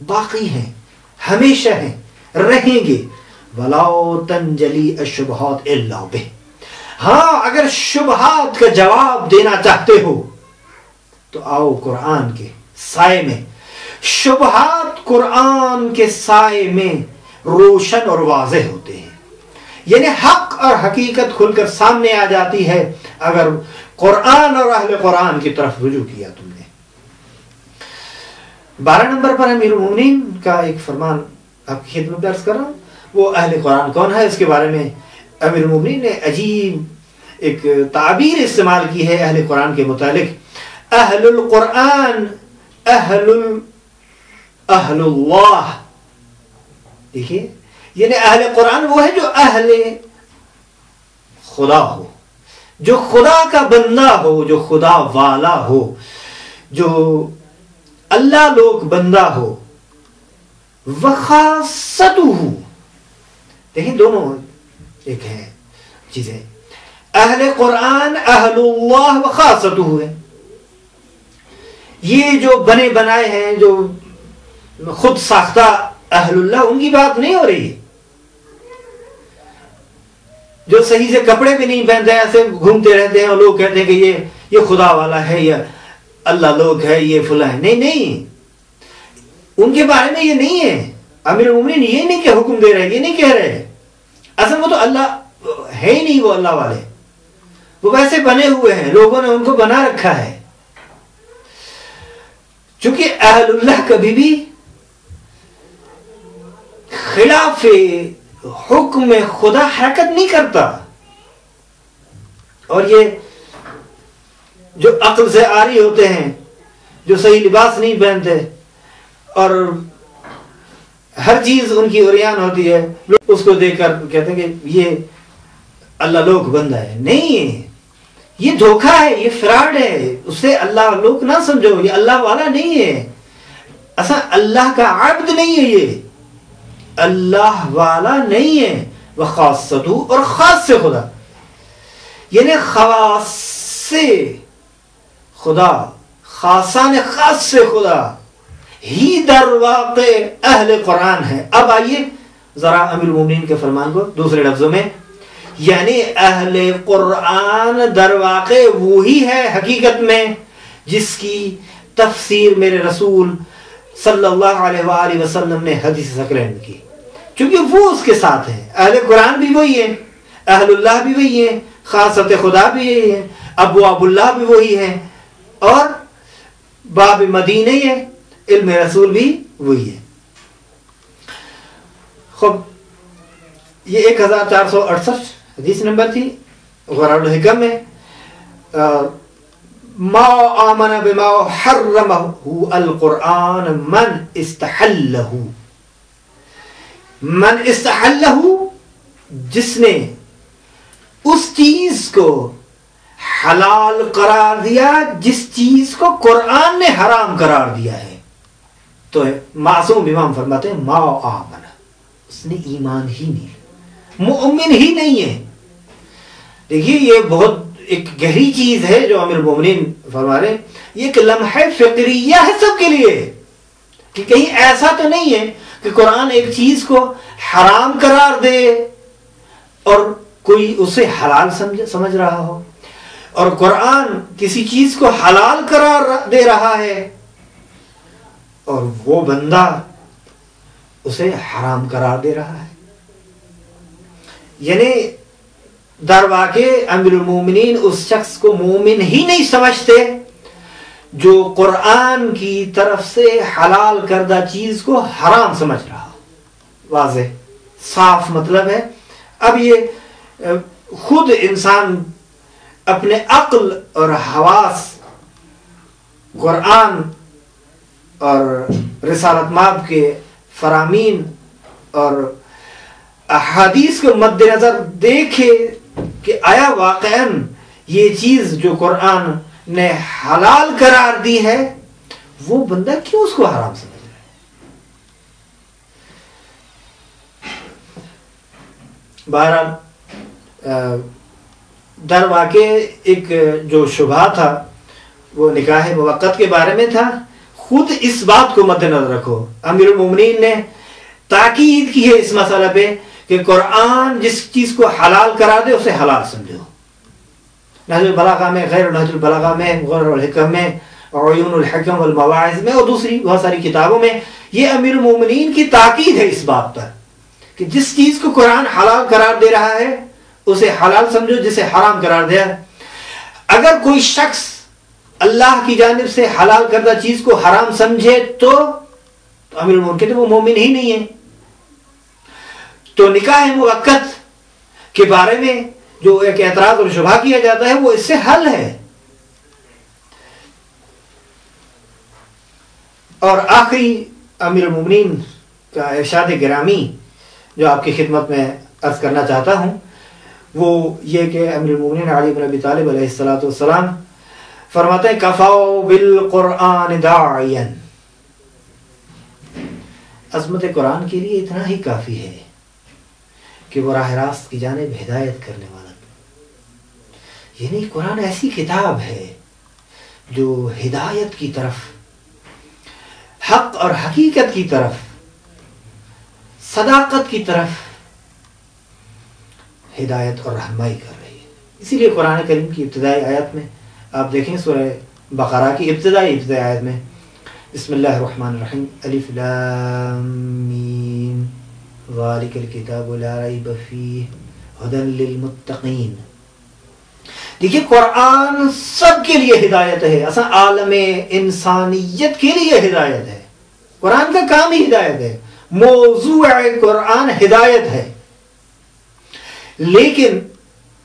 باقی ہیں، ہمیشہ ہیں، رہیں گے. وَلَا تَنْجَلِي الشُّبْهَاتِ إِلَّا بِهِ. ہاں اگر شبہات کا جواب دینا چاہتے ہو تو آؤ قرآن کے سائے میں. شبہات قرآن کے سائے میں روشن اور واضح ہوتے ہیں، یعنی حق اور حقیقت کھل کر سامنے آ جاتی ہے اگر قرآن اور اہل قرآن کی طرف رجوع کیا تم نے. 12 نمبر پر امیر المومنین کا ایک فرمان آپ کی خدمت میں عرض کر رہا ہوں. وہ اہل قرآن کون ہے، اس کے بارے میں امیر المومنین نے عجیب ایک تعبیر استعمال کی ہے اہل قرآن کے متعلق. اہل القرآن اہل اللہ. دیکھیے، یعنی اہل قرآن وہ ہے جو اہل خدا ہو، جو خدا کا بندہ ہو، جو خدا والا ہو، جو اللہ لوگ بندہ ہو. وخاصتہ، دیکھیں دونوں ایک ہیں چیزیں. اہل قرآن اہل اللہ وخاصتہ ہے. یہ جو بنے بنائے ہیں، جو خود ساختہ اہل اللہ، ان کی بات نہیں ہو رہی. جو صحیح سے کپڑے بھی نہیں پہنتے، ایسے گھومتے رہتے ہیں اور لوگ کہتے ہیں کہ یہ خدا والا ہے یا اللہ لوگ ہے، یہ فلاں ہے. نہیں، ان کے بارے میں یہ نہیں ہے. امیر المومنین یہ نہیں کہ حکم دے رہے، یہ نہیں کہہ رہے. اصل وہ تو اللہ ہے ہی نہیں، وہ اللہ والے وہ ویسے بنے ہوئے ہیں، لوگوں نے ان کو بنا رکھا ہے. چونکہ اہل اللہ کبھی بھی خلاف حکم خدا حرکت نہیں کرتا. اور یہ جو عقل سے عاری ہوتے ہیں، جو صحیح لباس نہیں پہنتے اور ہر چیز ان کی عریان ہوتی ہے، لوگ اس کو دیکھ کر کہتے ہیں کہ یہ اللہ لوگ بندہ ہے. نہیں، یہ دھوکہ ہے، یہ فراڈ ہے. اسے اللہ لوگ نہ سمجھو، یہ اللہ والا نہیں ہے. اصلا اللہ کا عبد نہیں ہے، یہ اللہ والا نہیں ہے. وخاصتہ، اور خاص سے خدا، یعنی خواص سے خدا، خاصان خاص سے خدا ہی در واقع اہل قرآن ہے. اب آئیے ذرا امیر المومنین کے فرمان کو دوسرے لفظوں میں، یعنی اہل قرآن در واقع وہی ہے حقیقت میں جس کی تفسیر میرے رسول صلی اللہ علیہ وآلہ وسلم نے حدیث ثقلین میں کی. چونکہ وہ اس کے ساتھ ہیں. اہل قرآن بھی وہی ہیں، اہل اللہ بھی وہی ہیں، خاصت خدا بھی یہی ہے، ابواب اللہ بھی وہی ہیں، اور باب مدینہ ہے، علم رسول بھی وہی ہے. خب یہ 1468 حدیث نمبر تھی غرار الحکم میں. ما آمن بما حرمہ القرآن من استحلہ. من استحلہ، جس نے اس چیز کو حلال قرار دیا جس چیز کو قرآن نے حرام قرار دیا ہے. تو معصوم امام فرماتے ہیں ما آمن، اس نے ایمان ہی نہیں، مؤمن ہی نہیں ہے. دیکھیے یہ بہت ایک گہری چیز ہے جو امیر المومنین فرما رہے ہیں. یہ ایک لمحہ فکریہ ہے سب کے لیے کہ کہیں ایسا تو نہیں ہے کہ قرآن ایک چیز کو حرام قرار دے اور کوئی اسے حلال سمجھ رہا ہو، اور قرآن کسی چیز کو حلال قرار دے رہا ہے اور وہ بندہ اسے حرام قرار دے رہا ہے. یعنی در واقع امیر المومنین اس شخص کو مومن ہی نہیں سمجھتے جو قرآن کی طرف سے حلال کردہ چیز کو حرام سمجھ رہا. واضح صاف مطلب ہے. اب یہ خود انسان اپنے عقل اور حواس قرآن اور رسالت مآب کے فرامین اور احادیث کو مد نظر دیکھے کہ آیا واقعاً یہ چیز جو قرآن نے حلال قرار دی ہے وہ بندہ کیوں اس کو حرام سمجھ رہا ہے. بہرحال در واقع ایک جو شبہ تھا وہ نکاح موقت کے بارے میں تھا. خود اس بات کو مد نظر رکھو. امیر المومنین نے تاکید کی ہے اس مسئلہ پہ کہ قرآن جس چیز کو حلال کرا دے اسے حلال سمجھو. نہج البلاغہ میں، غیر نہج البلاغہ میں، غرر الحکم میں، عیون الحکم والمواعظ میں اور دوسری بہت ساری کتابوں میں یہ امیر المومنین کی تاکید ہے اس بات پر کہ جس چیز کو قرآن حلال قرار دے رہا ہے اسے حلال سمجھو، جسے حرام قرار دیا. اگر کوئی شخص اللہ کی جانب سے حلال کردہ چیز کو حرام سمجھے تو امیر المومنین کہتے ہیں وہ مومن ہی نہیں ہے. تو نکاح موقت کے بارے میں جو ایک اعتراض اور شبہ کیا جاتا ہے وہ اس سے حل ہے. اور آخری امیر المومنین کا ارشاد گرامی جو آپ کی خدمت میں عرض کرنا چاہتا ہوں وہ یہ کہ امیر المومنین علی بن ابی طالب علیہ السلام فرماتے ہیں کفاؤ بالقرآن داعیا، عظمت قرآن کے لیے اتنا ہی کافی ہے کہ وہ راہ راست کی جانب ہدایت کرنے والا. یعنی قرآن ایسی کتاب ہے جو ہدایت کی طرف، حق اور حقیقت کی طرف، صداقت کی طرف ہدایت اور رہنمائی کر رہی ہے. اسی لیے قرآن کریم کی ابتدائی آیت میں آپ دیکھیں سورہ بقرہ کی ابتدائی آیت میں بسم اللہ الرحمن الرحیم الف لام میم ذالک الکتاب لا ریب فیہ ھدی للمتقین. دیکھیے قرآن سب کے لیے ہدایت ہے، اصلا عالم انسانیت کے لیے ہدایت ہے. قرآن کا کام ہی ہدایت ہے، موضوع قرآن ہدایت ہے. لیکن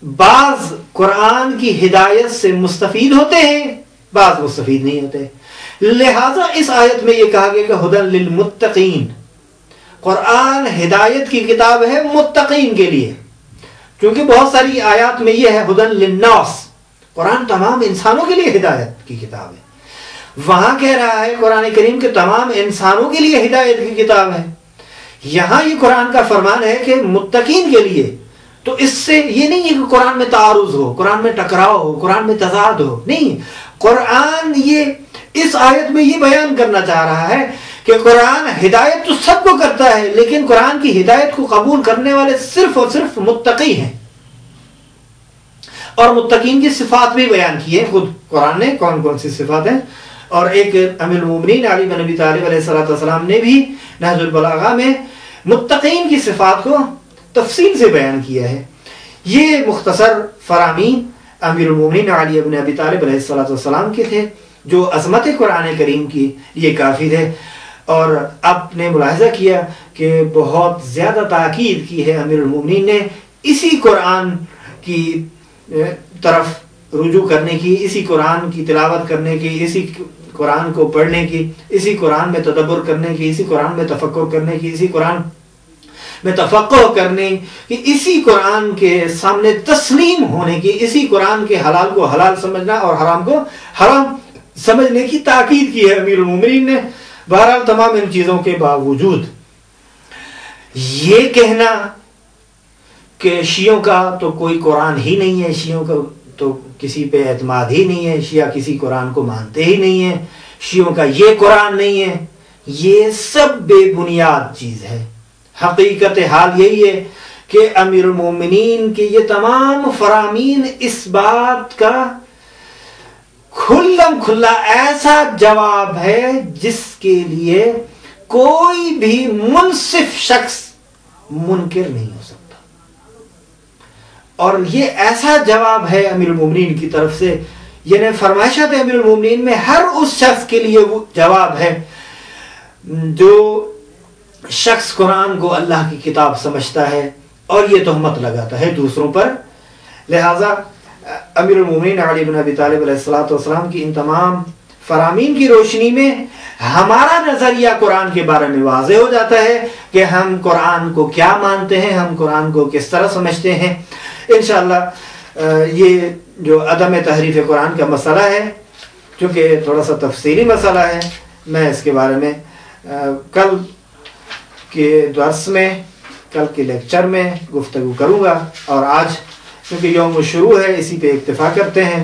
بعض قرآن کی ہدایت سے مستفید ہوتے ہیں، بعض مستفید نہیں ہوتے. لہذا اس آیت میں یہ کہا گیا کہ ھدی للمتقین، قرآن ہدایت کی کتاب ہے متقین کے لیے. کیونکہ بہت ساری آیات میں یہ ہے ھدی للناس، قرآن تمام انسانوں کے لیے ہدایت کی کتاب ہے. وہاں کہہ رہا ہے قرآن کریم کہ تمام انسانوں کے لیے ہدایت کی کتاب ہے. یہاں یہ قرآن کا فرمان ہے کہ متقین کے لیے. تو اس سے یہ نہیں ہے کہ قرآن میں تعارض ہو، قرآن میں ٹکراؤ ہو، قرآن میں تضاد ہو، نہیں. قرآن یہ اس آیت میں یہ بیان کرنا چاہ رہا ہے کہ قرآن ہدایت تو سب کو کرتا ہے، لیکن قرآن کی ہدایت کو قبول کرنے والے صرف اور صرف متقی ہیں. اور متقین کی صفات بھی بیان کی ہیں خود قرآن نے، کون کون سی صفات ہیں. اور ایک امیر المومنین علی بن ابی طالب علیہ السلام نے بھی نہج البلاغہ میں متقین کی صفات کو تفصیل سے بیان کیا ہے. یہ مختصر فرامین امیر المومنین علی بن ابی طالب علیہ السلام کے تھے جو عظمت قرآن کریم کی یہ کافی تھے. اور آپ نے ملاحظہ کیا کہ بہت زیادہ تاکید کی ہے امیر المومنین نے اسی قرآن کی طرف رجوع کرنے کی، اسی قرآن کی تلاوت کرنے کی، اسی قرآن کو پڑھنے کی، اسی قرآن میں تدبر کرنے کی، اسی قرآن میں تفکر کرنے کی، اسی قرآن میں تفقہ کرنے کی، اسی قرآن کے سامنے تسلیم ہونے کی، اسی قرآن کے حلال کو حلال سمجھنا اور حرام کو حرام سمجھنے کی تاکید کی ہے امیر المومنین نے. بہرحال تمام ان چیزوں کے باوجود یہ کہنا کہ شیعوں کا تو کوئی قرآن ہی نہیں ہے، شیعوں کا تو کسی پہ اعتماد ہی نہیں ہے، شیعہ کسی قرآن کو مانتے ہی نہیں ہیں، شیعوں کا یہ قرآن نہیں ہے، یہ سب بے بنیاد چیز ہے. حقیقت حال یہی ہے کہ امیر المومنین کے یہ تمام فرامین اس بات کا کھلم کھلا ایسا جواب ہے جس کے لیے کوئی بھی منصف شخص منکر نہیں ہو سکتا. اور یہ ایسا جواب ہے امیر المومنین کی طرف سے، یعنی فرمائشات امیر المومنین میں ہر اس شخص کے لیے وہ جواب ہے جو شخص قرآن کو اللہ کی کتاب سمجھتا ہے اور یہ تہمت لگاتا ہے دوسروں پر. لہذا امیر المومنین علی بن ابی طالب علیہ السلام کی ان تمام فرامین کی روشنی میں ہمارا نظریہ قرآن کے بارے میں واضح ہو جاتا ہے کہ ہم قرآن کو کیا مانتے ہیں، ہم قرآن کو کس طرح سمجھتے ہیں. انشاءاللہ یہ جو عدم تحریف قرآن کا مسئلہ ہے، چونکہ تھوڑا سا تفصیلی مسئلہ ہے، میں اس کے بارے میں کل کے درس میں، کل کے لیکچر میں گفتگو کروں گا. اور آج کیونکہ یوم شروع ہے اسی پہ اکتفا کرتے ہیں.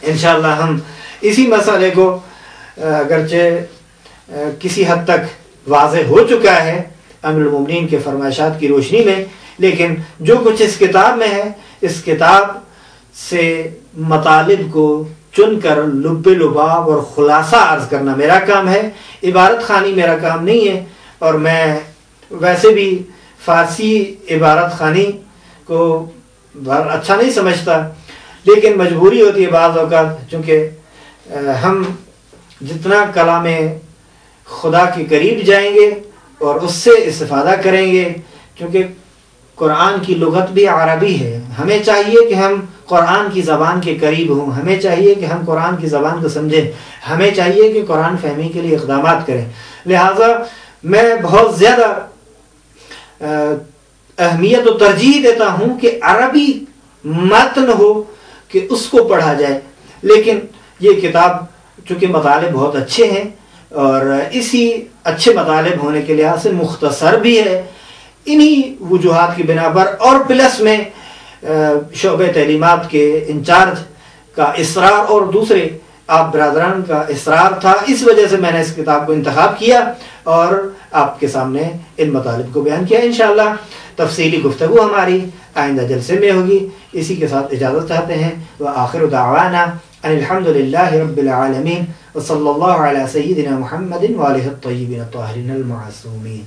انشاءاللہ ہم اسی مسئلے کو اگرچہ کسی حد تک واضح ہو چکا ہے امیر المومنین کے فرمائشات کی روشنی میں، لیکن جو کچھ اس کتاب میں ہے، اس کتاب سے مطالب کو چن کر لب لباب اور خلاصہ عرض کرنا میرا کام ہے، عبارت خوانی میرا کام نہیں ہے۔ اور میں ویسے بھی فارسی عبارت خوانی کو اچھا نہیں سمجھتا، لیکن مجبوری ہوتی ہے بعض اوقات، چونکہ ہم جتنا کلام خدا کے قریب جائیں گے اور اس سے استفادہ کریں گے، کیونکہ قرآن کی لغت بھی عربی ہے، ہمیں چاہیے کہ ہم قرآن کی زبان کے قریب ہوں، ہمیں چاہیے کہ ہم قرآن کی زبان کو سمجھیں، ہمیں چاہیے کہ قرآن فہمی کے لیے اقدامات کریں۔ لہٰذا میں بہت زیادہ اہمیت و ترجیح دیتا ہوں کہ عربی متن ہو کہ اس کو پڑھا جائے، لیکن یہ کتاب چونکہ مطالب بہت اچھے ہیں اور اسی اچھے مطالب ہونے کے لحاظ سے مختصر بھی ہے، انہی وجوہات کی بنا پر اور پلس میں شعبہ تعلیمات کے انچارج کا اصرار اور دوسرے آپ برادران کا اصرار تھا، اس وجہ سے میں نے اس کتاب کو انتخاب کیا اور آپ کے سامنے ان مطالب کو بیان کیا۔ انشاءاللہ تفصیلی گفتگو ہماری آئندہ جلسے میں ہوگی۔ اسی کے ساتھ اجازت چاہتے ہیں، وآخر دعوانا ان الحمدللہ رب العالمین وصلی اللہ علی سیدنا محمد وآلہ الطیبین الطاہرین المعصومین۔